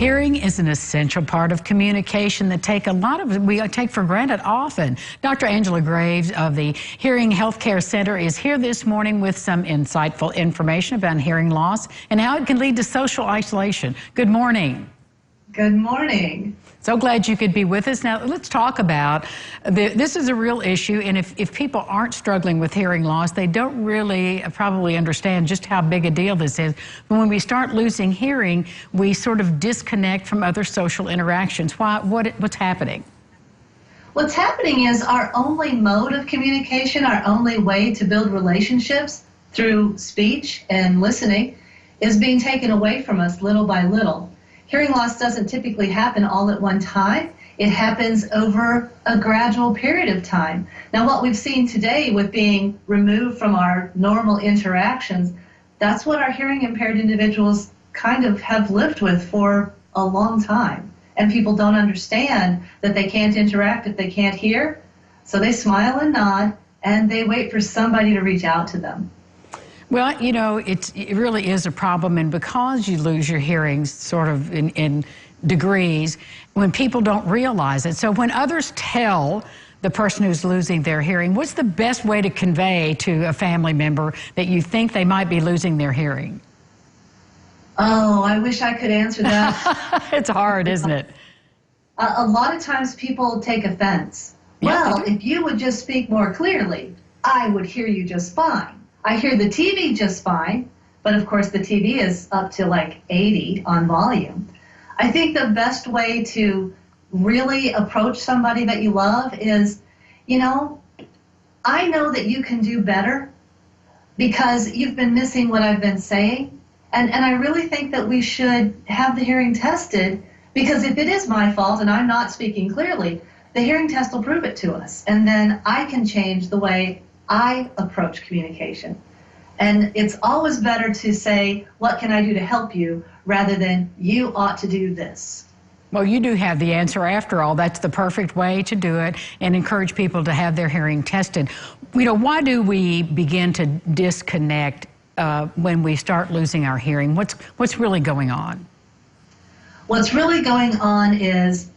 Hearing is an essential part of communication that we take for granted often. Dr. Angela Graves of the Hearing Healthcare Center is here this morning with some insightful information about hearing loss and how it can lead to social isolation. Good morning. Good morning. So glad you could be with us. Now, let's talk about this is a real issue, and if people aren't struggling with hearing loss, they don't really probably understand just how big a deal this is. But when we start losing hearing, we sort of disconnect from other social interactions. What's happening? What's happening is our only mode of communication, our only way to build relationships through speech and listening is being taken away from us little by little. Hearing loss doesn't typically happen all at one time. It happens over a gradual period of time. Now, what we've seen today with being removed from our normal interactions, that's what our hearing impaired individuals kind of have lived with for a long time. And people don't understand that they can't interact if they can't hear. So they smile and nod, and they wait for somebody to reach out to them. Well, you know, it really is a problem, and because you lose your hearing sort of in degrees, when people don't realize it. So when others tell the person who's losing their hearing, what's the best way to convey to a family member that you think they might be losing their hearing? Oh, I wish I could answer that. It's hard, isn't it? A lot of times people take offense. Yeah, well, if you would just speak more clearly, I would hear you just fine. I hear the TV just fine, but of course the TV is up to like 80 on volume. I think the best way to really approach somebody that you love is, you know, I know that you can do better because you've been missing what I've been saying. And I really think that we should have the hearing tested, because if it is my fault and I'm not speaking clearly, the hearing test will prove it to us. And then I can change the way I approach communication. And it's always better to say, what can I do to help you, rather than you ought to do this. Well, you do have the answer after all. That's the perfect way to do it and encourage people to have their hearing tested. You know, why do we begin to disconnect when we start losing our hearing? What's really going on? What's really going on is,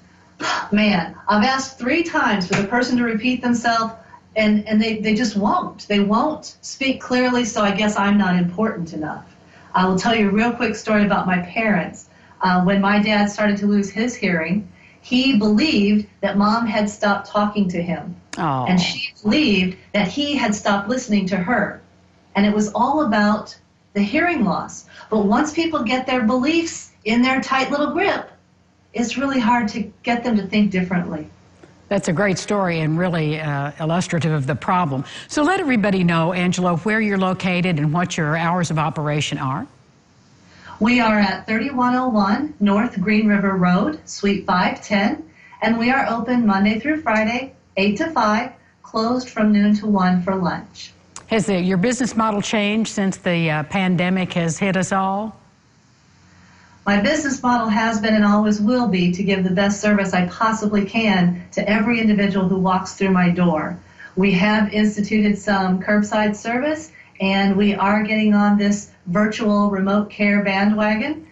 man, I've asked 3 times for the person to repeat themselves, and they just won't. They won't speak clearly, so I guess I'm not important enough. I will tell you a real quick story about my parents. When my dad started to lose his hearing, he believed that mom had stopped talking to him. Oh. And she believed that he had stopped listening to her. And it was all about the hearing loss. But once people get their beliefs in their tight little grip, it's really hard to get them to think differently. That's a great story and really illustrative of the problem. So let everybody know, Angela, where you're located and what your hours of operation are. We are at 3101 North Green River Road, Suite 510, and we are open Monday through Friday, 8 to 5, closed from noon to 1 for lunch. Has your business model changed since the pandemic has hit us all? My business model has been and always will be to give the best service I possibly can to every individual who walks through my door. We have instituted some curbside service, and we are getting on this virtual remote care bandwagon.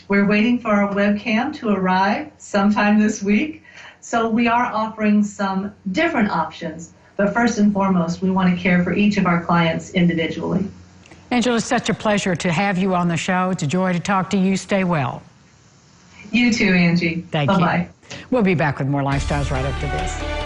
We're waiting for our webcam to arrive sometime this week. So we are offering some different options, but first and foremost, we want to care for each of our clients individually. Angela, it's such a pleasure to have you on the show. It's a joy to talk to you. Stay well. You too, Angie. Thank you. Bye-bye. We'll be back with more Lifestyles right after this.